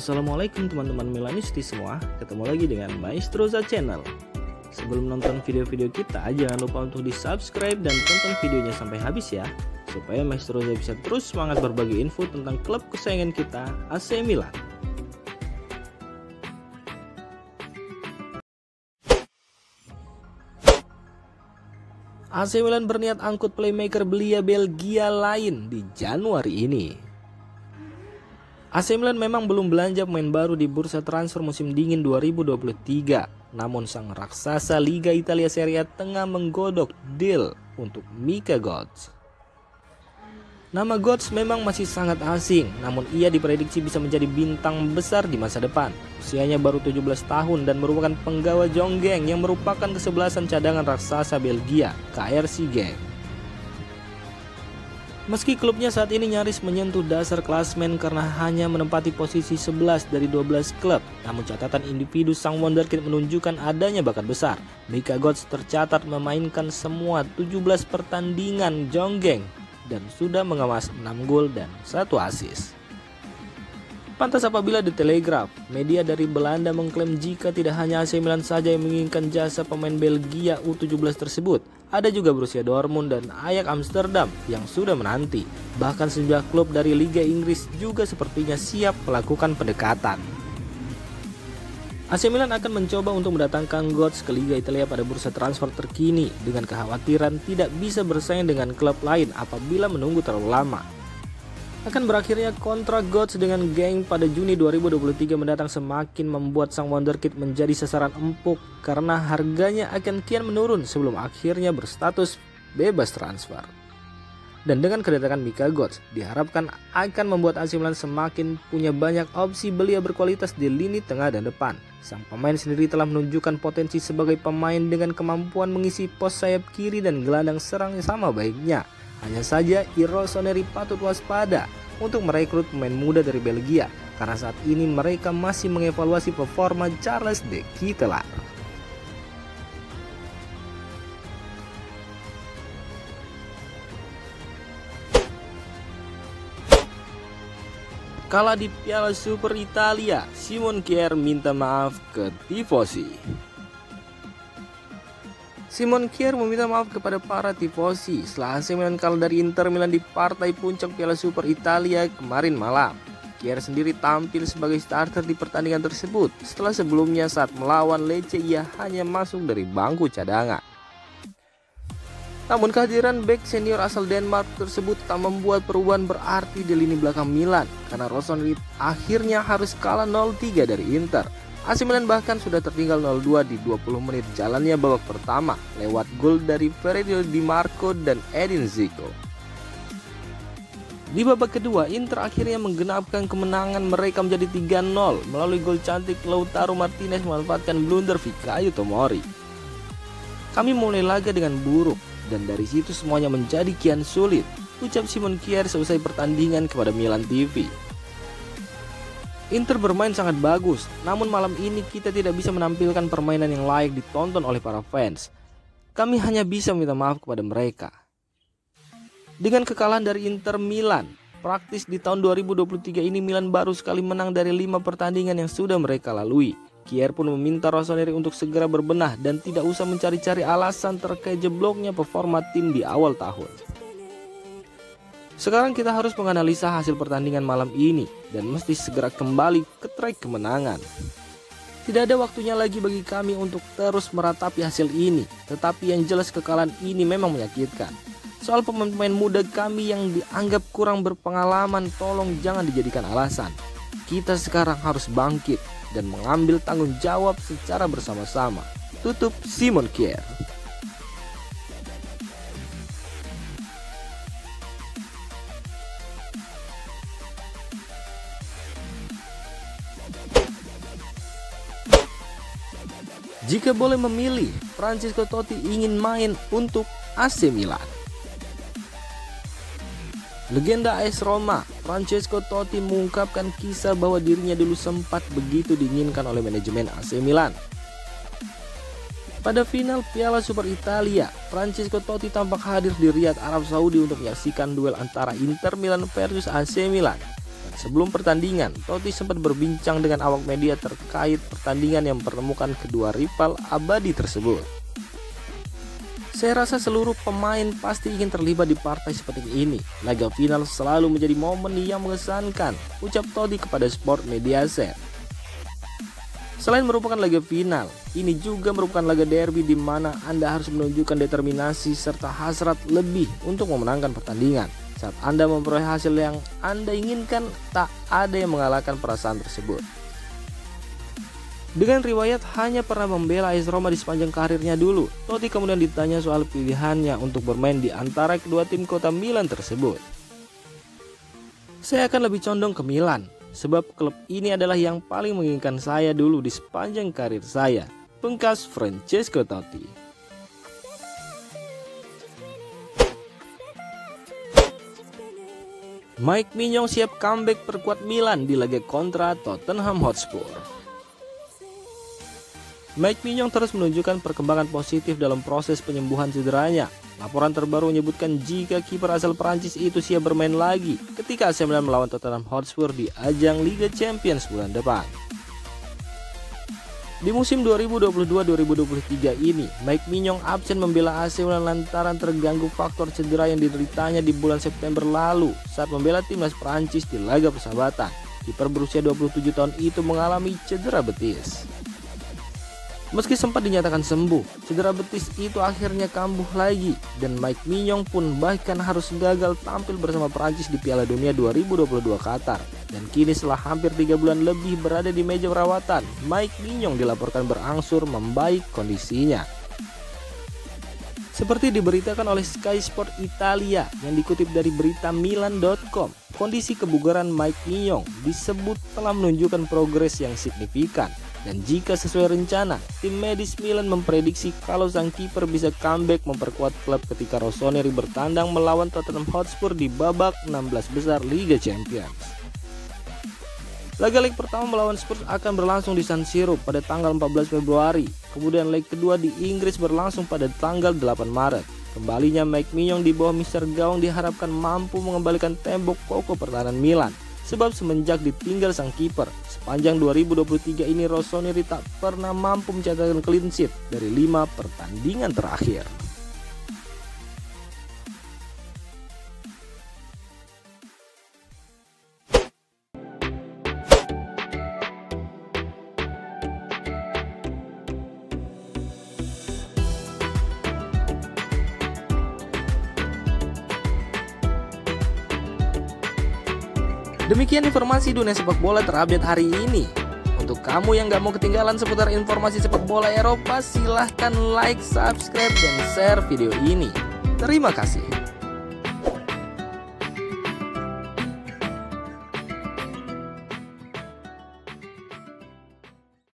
Assalamualaikum teman-teman Milanisti semua, ketemu lagi dengan Maestroza Channel. Sebelum nonton video-video kita, jangan lupa untuk di subscribe dan tonton videonya sampai habis ya, supaya Maestroza bisa terus semangat berbagi info tentang klub kesayangan kita, AC Milan. AC Milan berniat angkut playmaker belia Belgia lain di Januari ini. AC Milan memang belum belanja pemain baru di bursa transfer musim dingin 2023. Namun sang raksasa Liga Italia Serie A tengah menggodok deal untuk Mika Götze. Nama Götze memang masih sangat asing, namun ia diprediksi bisa menjadi bintang besar di masa depan. Usianya baru 17 tahun dan merupakan penggawa Jonggeng yang merupakan kesebelasan cadangan raksasa Belgia, KRC Genk. Meski klubnya saat ini nyaris menyentuh dasar klasmen karena hanya menempati posisi 11 dari 12 klub, namun catatan individu sang wonderkid menunjukkan adanya bakat besar. Mika Götze tercatat memainkan semua 17 pertandingan Jonggeng dan sudah mengemas 6 gol dan 1 assist. Pantas apabila The Telegraph, media dari Belanda, mengklaim jika tidak hanya AC Milan saja yang menginginkan jasa pemain Belgia U17 tersebut, ada juga Borussia Dortmund dan Ajax Amsterdam yang sudah menanti. Bahkan sejumlah klub dari Liga Inggris juga sepertinya siap melakukan pendekatan. AC Milan akan mencoba untuk mendatangkan Götze ke Liga Italia pada bursa transfer terkini dengan kekhawatiran tidak bisa bersaing dengan klub lain apabila menunggu terlalu lama. Akan berakhirnya kontrak Götze dengan Genk pada Juni 2023 mendatang semakin membuat sang wonderkid menjadi sasaran empuk karena harganya akan kian menurun sebelum akhirnya berstatus bebas transfer. Dan dengan kedatangan Mika Götze diharapkan akan membuat AC Milan semakin punya banyak opsi belia berkualitas di lini tengah dan depan. Sang pemain sendiri telah menunjukkan potensi sebagai pemain dengan kemampuan mengisi pos sayap kiri dan gelandang serang yang sama baiknya. Hanya saja Rossoneri patut waspada untuk merekrut pemain muda dari Belgia karena saat ini mereka masih mengevaluasi performa Charles De Ketelaere. Kalah di Piala Super Italia, Simon Kjær minta maaf ke tifosi. Simon Kjær meminta maaf kepada para tifosi setelah AC Milan kalah dari Inter Milan di partai puncak Piala Super Italia kemarin malam. Kjær sendiri tampil sebagai starter di pertandingan tersebut setelah sebelumnya saat melawan Lecce ia hanya masuk dari bangku cadangan. Namun kehadiran bek senior asal Denmark tersebut tak membuat perubahan berarti di lini belakang Milan karena Rossoneri akhirnya harus kalah 0-3 dari Inter. AC Milan bahkan sudah tertinggal 0-2 di 20 menit jalannya babak pertama lewat gol dari Federico Di Marco dan Edin Dzeko. Di babak kedua, Inter akhirnya menggenapkan kemenangan mereka menjadi 3-0 melalui gol cantik Lautaro Martinez memanfaatkan blunder Fikayo Tomori. Kami mulai laga dengan buruk dan dari situ semuanya menjadi kian sulit, ucap Simon Kjær selesai pertandingan kepada Milan TV. Inter bermain sangat bagus, namun malam ini kita tidak bisa menampilkan permainan yang layak ditonton oleh para fans. Kami hanya bisa minta maaf kepada mereka. Dengan kekalahan dari Inter Milan, praktis di tahun 2023 ini Milan baru sekali menang dari 5 pertandingan yang sudah mereka lalui. Kjær pun meminta Rossoneri untuk segera berbenah dan tidak usah mencari-cari alasan terkait jebloknya performa tim di awal tahun. Sekarang kita harus menganalisa hasil pertandingan malam ini dan mesti segera kembali ke trek kemenangan. Tidak ada waktunya lagi bagi kami untuk terus meratapi hasil ini, tetapi yang jelas kekalahan ini memang menyakitkan. Soal pemain-pemain muda kami yang dianggap kurang berpengalaman, tolong jangan dijadikan alasan. Kita sekarang harus bangkit dan mengambil tanggung jawab secara bersama-sama. Tutup Simon Kjær. Jika boleh memilih, Francesco Totti ingin main untuk AC Milan. Legenda AS Roma, Francesco Totti mengungkapkan kisah bahwa dirinya dulu sempat begitu diinginkan oleh manajemen AC Milan. Pada final Piala Super Italia, Francesco Totti tampak hadir di Riyadh, Arab Saudi untuk menyaksikan duel antara Inter Milan versus AC Milan. Dan sebelum pertandingan, Totti sempat berbincang dengan awak media terkait pertandingan yang mempertemukan kedua rival abadi tersebut. Saya rasa seluruh pemain pasti ingin terlibat di partai seperti ini. Laga final selalu menjadi momen yang mengesankan, ucap Totti kepada Sport Mediaset. Selain merupakan laga final, ini juga merupakan laga derby di mana Anda harus menunjukkan determinasi serta hasrat lebih untuk memenangkan pertandingan. Saat Anda memperoleh hasil yang Anda inginkan, tak ada yang mengalahkan perasaan tersebut. Dengan riwayat hanya pernah membela AS Roma di sepanjang karirnya dulu, Totti kemudian ditanya soal pilihannya untuk bermain di antara kedua tim kota Milan tersebut. Saya akan lebih condong ke Milan, sebab klub ini adalah yang paling menginginkan saya dulu di sepanjang karir saya, pungkas Francesco Totti. Mike Maignan siap comeback perkuat Milan di laga kontra Tottenham Hotspur. Mike Maignan terus menunjukkan perkembangan positif dalam proses penyembuhan cederanya. Laporan terbaru menyebutkan jika kiper asal Prancis itu siap bermain lagi ketika AC Milan melawan Tottenham Hotspur di ajang Liga Champions bulan depan. Di musim 2022-2023 ini, Mike Maignan absen membela AC Milan lantaran terganggu faktor cedera yang dideritanya di bulan September lalu saat membela timnas Prancis di laga persahabatan. Kiper berusia 27 tahun itu mengalami cedera betis. Meski sempat dinyatakan sembuh, cedera betis itu akhirnya kambuh lagi dan Mike Maignan pun bahkan harus gagal tampil bersama Prancis di Piala Dunia 2022 Qatar. Dan kini setelah hampir 3 bulan lebih berada di meja perawatan, Mike Maignan dilaporkan berangsur membaik kondisinya. Seperti diberitakan oleh Sky Sport Italia yang dikutip dari berita Milan.com, kondisi kebugaran Mike Maignan disebut telah menunjukkan progres yang signifikan. Dan jika sesuai rencana, tim medis Milan memprediksi kalau sang kiper bisa comeback memperkuat klub ketika Rossoneri bertandang melawan Tottenham Hotspur di babak 16 besar Liga Champions. Laga leg pertama melawan Spurs akan berlangsung di San Siro pada tanggal 14 Februari. Kemudian leg kedua di Inggris berlangsung pada tanggal 8 Maret. Kembalinya Mike Maignan di bawah Mister Gawang diharapkan mampu mengembalikan tembok kokoh pertahanan Milan. Sebab semenjak ditinggal sang kiper, sepanjang 2023 ini Rossoneri tak pernah mampu mencatatkan clean sheet dari 5 pertandingan terakhir. Demikian informasi dunia sepak bola terupdate hari ini. Untuk kamu yang gak mau ketinggalan seputar informasi sepak bola Eropa, silahkan like, subscribe, dan share video ini. Terima kasih.